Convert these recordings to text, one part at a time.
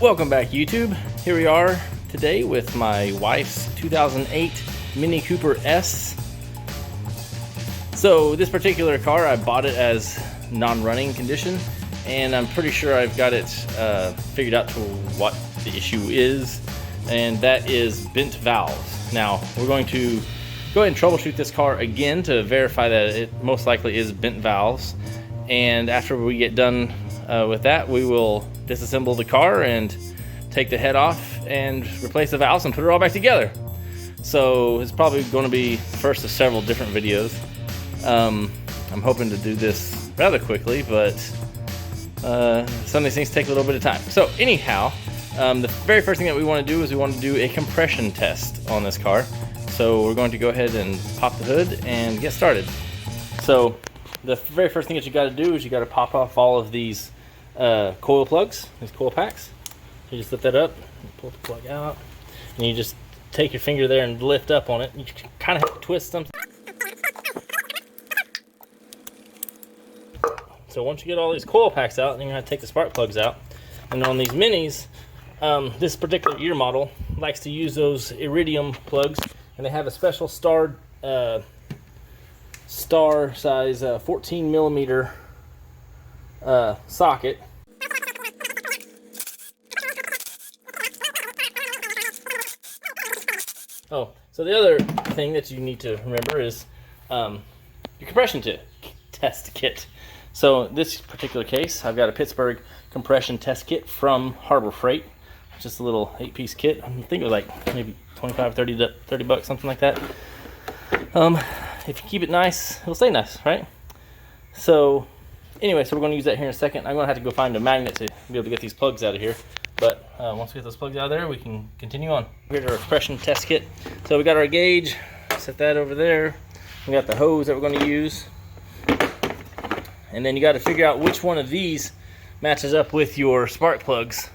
Welcome back, YouTube. Here we are today with my wife's 2008 Mini Cooper S. So this particular car, I bought it as non-running condition, and I'm pretty sure I've got it figured out to what the issue is, and that is bent valves. Now we're going to go ahead and troubleshoot this car again to verify that it most likely is bent valves, and after we get done with that, we will disassemble the car and take the head off and replace the valves and put it all back together. So it's probably going to be the first of several different videos. I'm hoping to do this rather quickly, but some of these things take a little bit of time. So anyhow, the very first thing that we want to do is we want to do a compression test on this car. So we're going to go ahead and pop the hood and get started. So the very first thing that you got to do is you got to pop off all of these coil plugs, these coil packs. So you just lift that up, pull the plug out, and you just take your finger there and lift up on it. You kind of have to twist them. So once you get all these coil packs out, then you're going to take the spark plugs out. And on these minis, this particular year model likes to use those iridium plugs, and they have a special star size 14 millimeter socket. Oh, so the other thing that you need to remember is your compression test kit. So in this particular case, I've got a Pittsburgh compression test kit from Harbor Freight. Just a little 8-piece kit. I think it was like maybe 25, 30 bucks, something like that. If you keep it nice, it'll stay nice, right? So anyway, so we're going to use that here in a second. I'm going to have to go find a magnet to be able to get these plugs out of here. But once we get those plugs out of there, we can continue on. Here's our compression test kit. So we got our gauge, set that over there. We got the hose that we're going to use. And then you got to figure out which one of these matches up with your spark plugs.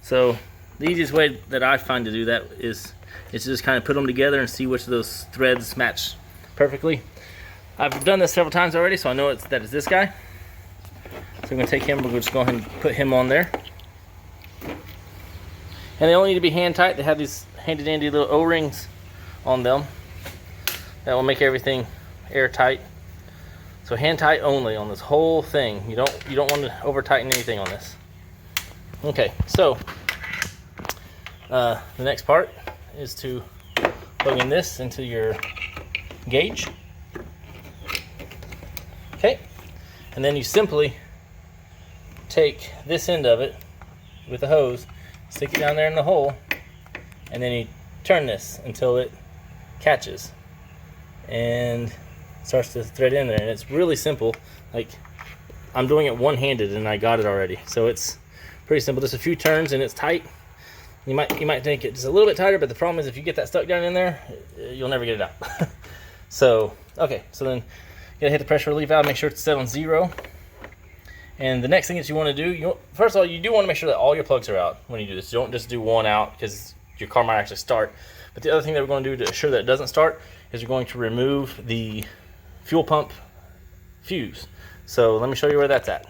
So the easiest way that I find to do that is to just kind of put them together and see which of those threads match perfectly. I've done this several times already, so I know that it's this guy. So I'm going to take him, we'll just go ahead and put him on there. And they only need to be hand tight. They have these handy dandy little O-rings on them. That will make everything airtight. So hand tight only on this whole thing. You don't want to over tighten anything on this. Okay, so the next part is to plug in this into your gauge. Okay, and then you simply take this end of it with the hose, stick it down there in the hole, and then you turn this until it catches and starts to thread in there. And it's really simple. Like, I'm doing it one-handed and I got it already. So it's pretty simple, just a few turns and it's tight. You might think it's a little bit tighter, but the problem is if you get that stuck down in there, you'll never get it out. So, okay, so then you gotta hit the pressure relief valve, make sure it's set on 0. And the next thing that you want to do, first of all, you do want to make sure that all your plugs are out when you do this. You don't just do one out because your car might actually start. But the other thing that we're going to do to assure that it doesn't start is we're going to remove the fuel pump fuse. So let me show you where that's at.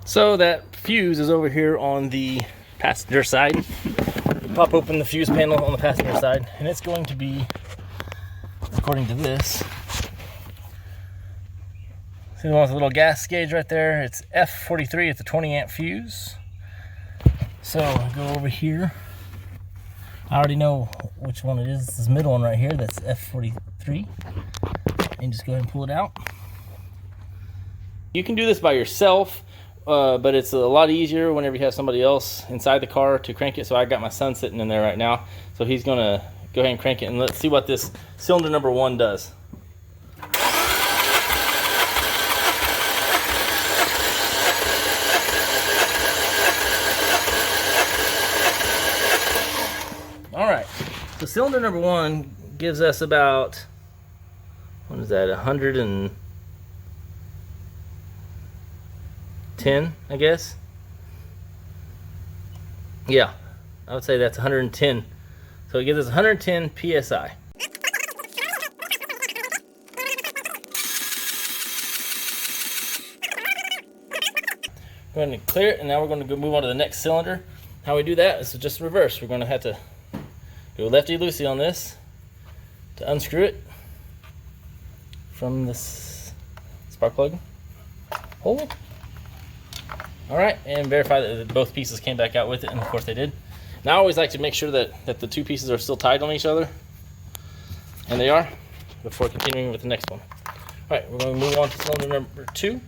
So that fuse is over here on the passenger side. You pop open the fuse panel on the passenger side, and it's going to be, according to this, see the one with the little gas gauge right there? It's F43. It's a 20 amp fuse. So go over here. I already know which one it is. This middle one right here, that's F43. And just go ahead and pull it out. You can do this by yourself, but it's a lot easier whenever you have somebody else inside the car to crank it. So I got my son sitting in there right now. So he's gonna go ahead and crank it, and let's see what this cylinder number 1 does. All right, so cylinder number 1 gives us about, what is that, 110, I guess? Yeah, I would say that's 110. So it gives us 110 PSI. Go ahead and clear it, and now we're going to go move on to the next cylinder. How we do that is just reverse. We're going to have to go lefty-loosey on this to unscrew it from this spark plug hole. All right, and verify that both pieces came back out with it, and of course they did. Now I always like to make sure that the two pieces are still tied on each other, and they are, before continuing with the next one. All right, we're going to move on to cylinder number 2.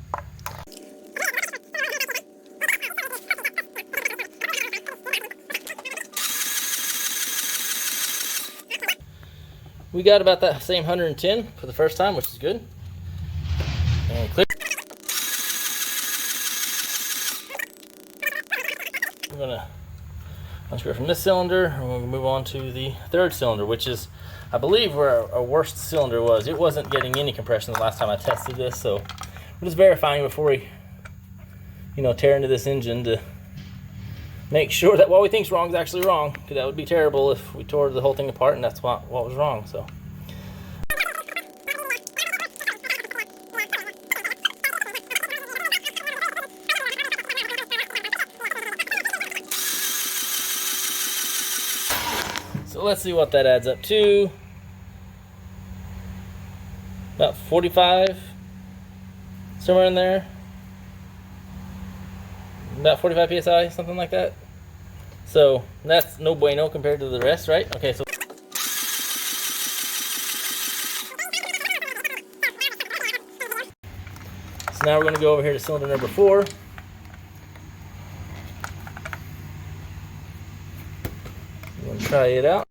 We got about that same 110 for the first time, which is good. And clear. We're going to unscrew from this cylinder, and we're going to move on to the third cylinder, which is, I believe, where our worst cylinder was. It wasn't getting any compression the last time I tested this, so we're just verifying before we, tear into this engine to make sure that what we think is wrong is actually wrong, because that would be terrible if we tore the whole thing apart and that's what was wrong. So let's see what that adds up to. About 45, somewhere in there. About 45 psi, something like that. So that's no bueno compared to the rest, right? Okay, so now we're going to go over here to cylinder number 4. We're going to try it out.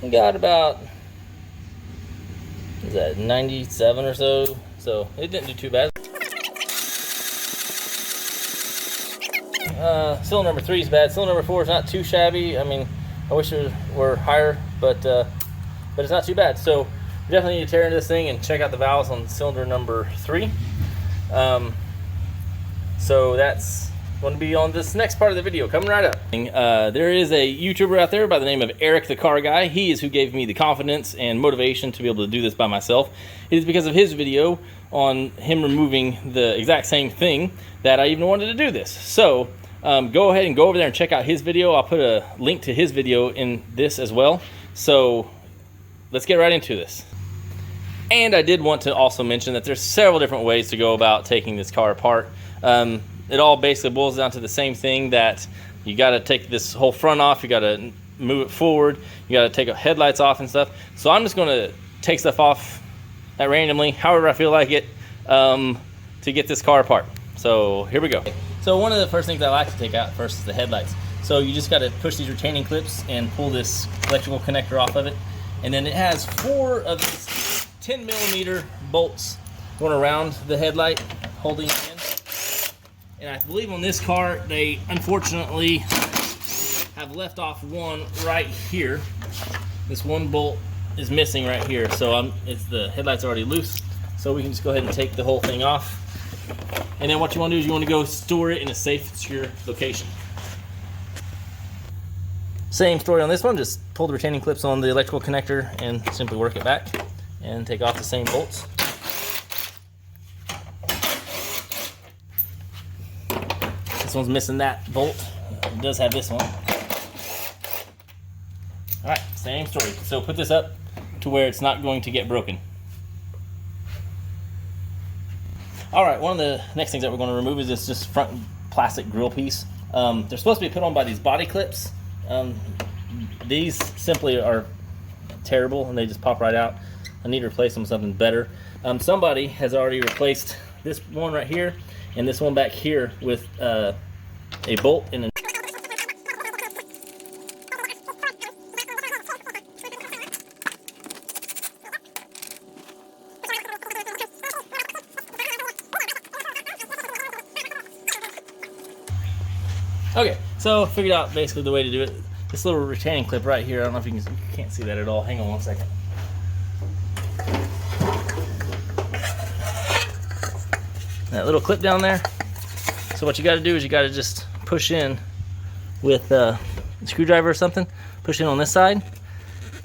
We got about, is that 97 or so? So it didn't do too bad. Cylinder number 3 is bad. Cylinder number 4 is not too shabby. I mean, I wish it were higher, but it's not too bad. So we definitely need to tear into this thing and check out the valves on cylinder number 3. So that's going to be on this next part of the video, coming right up. There is a YouTuber out there by the name of Eric the Car Guy. He is who gave me the confidence and motivation to be able to do this by myself. It is because of his video on him removing the exact same thing that I even wanted to do this. So go ahead and go over there and check out his video. I'll put a link to his video in this as well. So let's get right into this. And I did want to also mention that there's several different ways to go about taking this car apart. It all basically boils down to the same thing, that you got to take this whole front off, you got to move it forward, you got to take headlights off and stuff. So I'm just going to take stuff off randomly, however I feel like it, to get this car apart. So here we go. So one of the first things I like to take out first is the headlights. So you just got to push these retaining clips and pull this electrical connector off of it. And then it has 4 of these 10mm bolts going around the headlight, holding it in. And I believe on this car, they unfortunately have left off one right here. This one bolt is missing right here, so the headlight's already loose. So we can just go ahead and take the whole thing off. And then what you want to do is you want to go store it in a safe, secure location. Same story on this one, just pull the retaining clips on the electrical connector and simply work it back and take off the same bolts. This one's missing that bolt. It does have this one. All right, same story. So put this up to where it's not going to get broken. All right, one of the next things that we're going to remove is this just front plastic grill piece. They're supposed to be put on by these body clips. These simply are terrible and they just pop right out. I need to replace them with something better. Somebody has already replaced this one right here and this one back here with a bolt and a Okay, so figured out basically the way to do it. This little retaining clip right here, I don't know if you can't see that at all. Hang on one second. That little clip down there. So what you got to do is you got to just push in with a screwdriver or something. Push in on this side,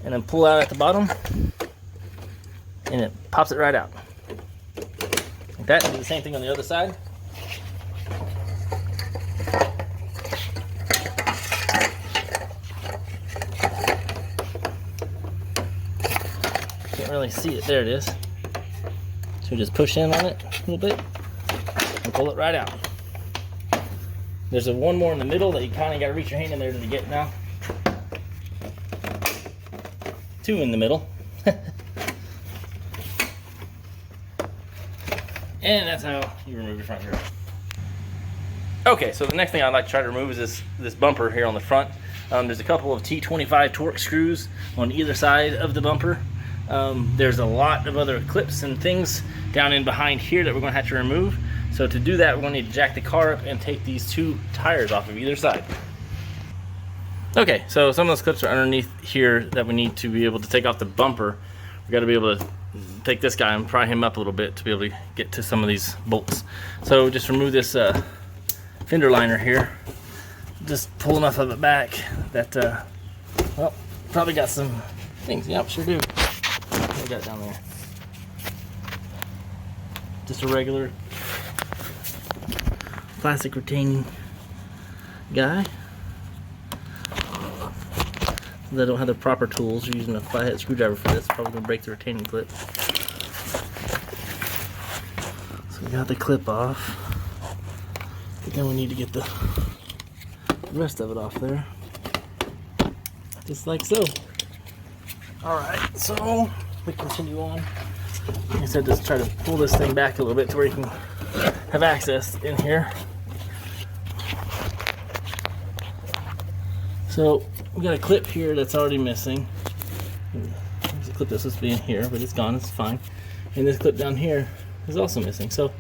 and then pull out at the bottom, and it pops it right out. Like that. Do the same thing on the other side. Can't really see it. There it is. So just push in on it a little bit and pull it right out. There's one more in the middle that you kind of got to reach your hand in there to get now. 2 in the middle. And that's how you remove your front grill. Okay, so the next thing I'd like to try to remove is this bumper here on the front. There's a couple of T25 Torx screws on either side of the bumper. There's a lot of other clips and things down in behind here that we're going to have to remove. So to do that, we're going to need to jack the car up and take these 2 tires off of either side. Okay, so some of those clips are underneath here that we need to be able to take off the bumper. We've got to be able to take this guy and pry him up a little bit to be able to get to some of these bolts. So just remove this fender liner here. Just pull enough of it back that, well, probably got some things. Yep, sure do. What do we got down there? Just a regular plastic retaining guy. They don't have the proper tools. You're using a flathead screwdriver for this. Probably gonna break the retaining clip. So we got the clip off, but then we need to get the rest of it off there, just like so. All right, so we continue on. Like I said, just try to pull this thing back a little bit to where you can have access in here. So we got a clip here that's already missing. There's a clip that's supposed to be in here, but it's gone, it's fine. And this clip down here is also missing, so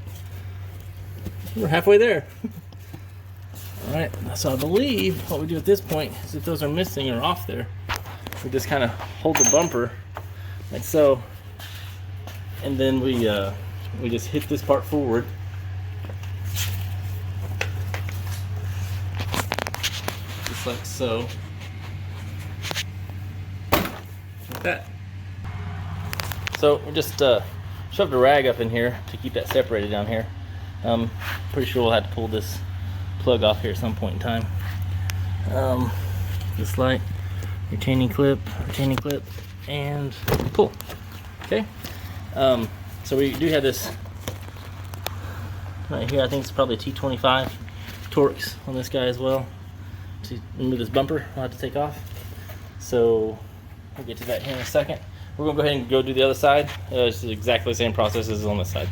we're halfway there. Alright, so I believe what we do at this point is if those are missing or off there, we just kind of hold the bumper like so, and then we just hit this part forward. Just like so. Like that. So we just shoved a rag up in here to keep that separated down here. Pretty sure we'll have to pull this plug off here at some point in time. Just like retaining clip, and pull. Okay. So we do have this right here. I think it's probably a T25 Torx on this guy as well. To remove this bumper, we'll have to take off. So we'll get to that here in a second. We're gonna go ahead and go do the other side. It's exactly the same process as on this side.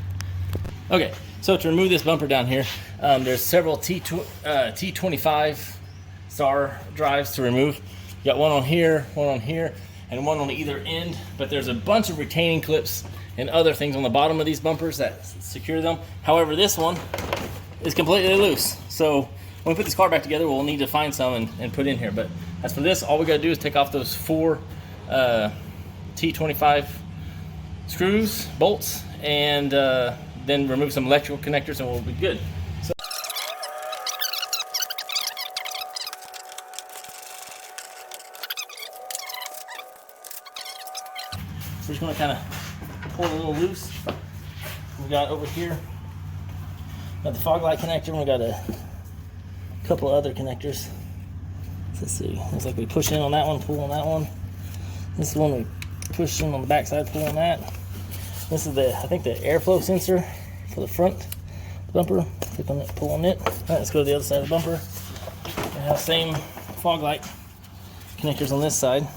Okay, so to remove this bumper down here, there's several T25 star drives to remove. You got one on here, and one on either end, but there's a bunch of retaining clips and other things on the bottom of these bumpers that secure them. However, this one is completely loose. So when we put this car back together, we'll need to find some and put in here. But as for this, all we gotta do is take off those 4 T25 screws, bolts, and then remove some electrical connectors and we'll be good. So we're just gonna kind of pull it a little loose. We got over here, got the fog light connector, and we got a couple other connectors. Let's see, looks like we push in on that one, pull on that one. This is the one we push in on the back side, pull on that. This is I think the airflow sensor for the front bumper. Click on it, pull on it. All right, let's go to the other side of the bumper. We have the same fog light connectors on this side.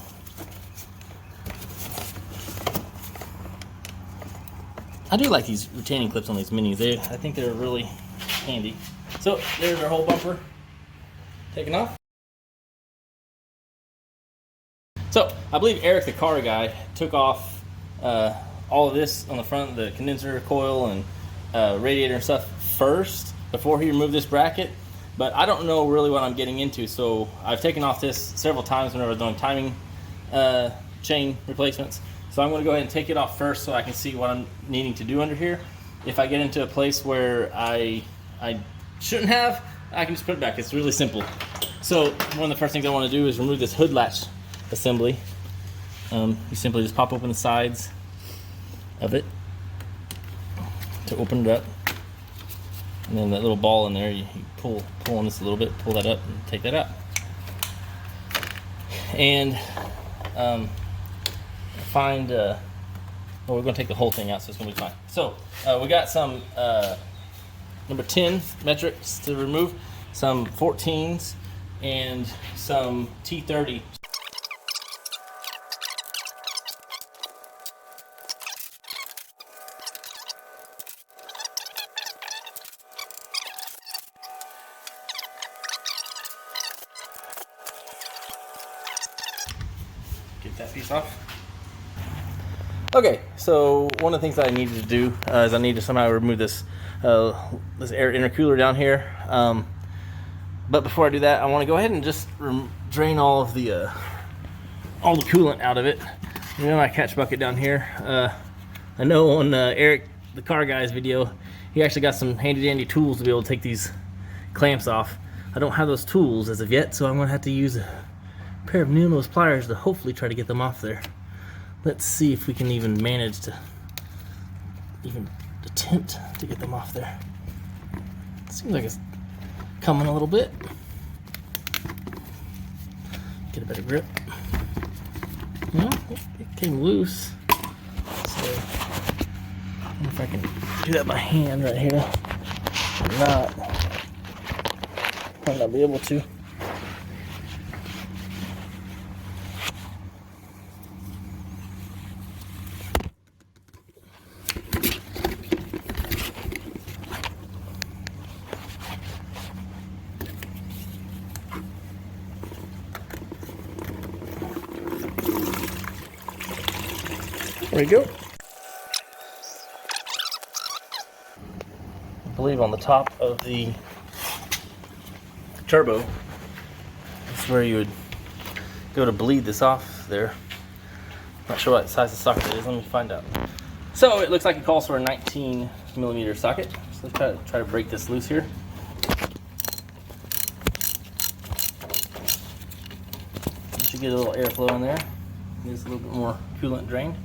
I do like these retaining clips on these minis. I think they're really handy. So there's our whole bumper taken off. So I believe Eric, the car guy, took off all of this on the front, the condenser coil and radiator and stuff first before he removed this bracket. But I don't know really what I'm getting into, so I've taken off this several times whenever I was doing timing chain replacements. So I'm going to go ahead and take it off first so I can see what I'm needing to do under here. If I get into a place where I shouldn't have, I can just put it back. It's really simple. So one of the first things I want to do is remove this hood latch assembly. You simply just pop open the sides of it to open it up, and then that little ball in there, you pull on this a little bit, pull that up, and take that out. And find well, we're going to take the whole thing out, so it's going to be fine. So we got some number 10 metrics to remove, some 14s, and some T30. Get that piece off. Okay, so one of the things that I needed to do is I need to somehow remove this this air intercooler down here. But before I do that, I want to go ahead and just drain all the coolant out of it. You know, my catch bucket down here. I know on Eric, the car guy's video, he actually got some handy dandy tools to be able to take these clamps off. I don't have those tools as of yet, so I'm going to have to use a pair of new nose pliers to hopefully try to get them off there. Let's see if we can even manage to even attempt to get them off there. Seems like it's coming a little bit. Get a better grip. Well, it came loose. So, I don't know if I can do that by hand right here. Or not. Might not be able to. There we go. I believe on the top of the turbo is where you would go to bleed this off there. Not sure what size the socket is. Let me find out. So it looks like it calls for a 19 millimeter socket. So let's try to break this loose here. You should get a little airflow in there. There's a little bit more coolant drained.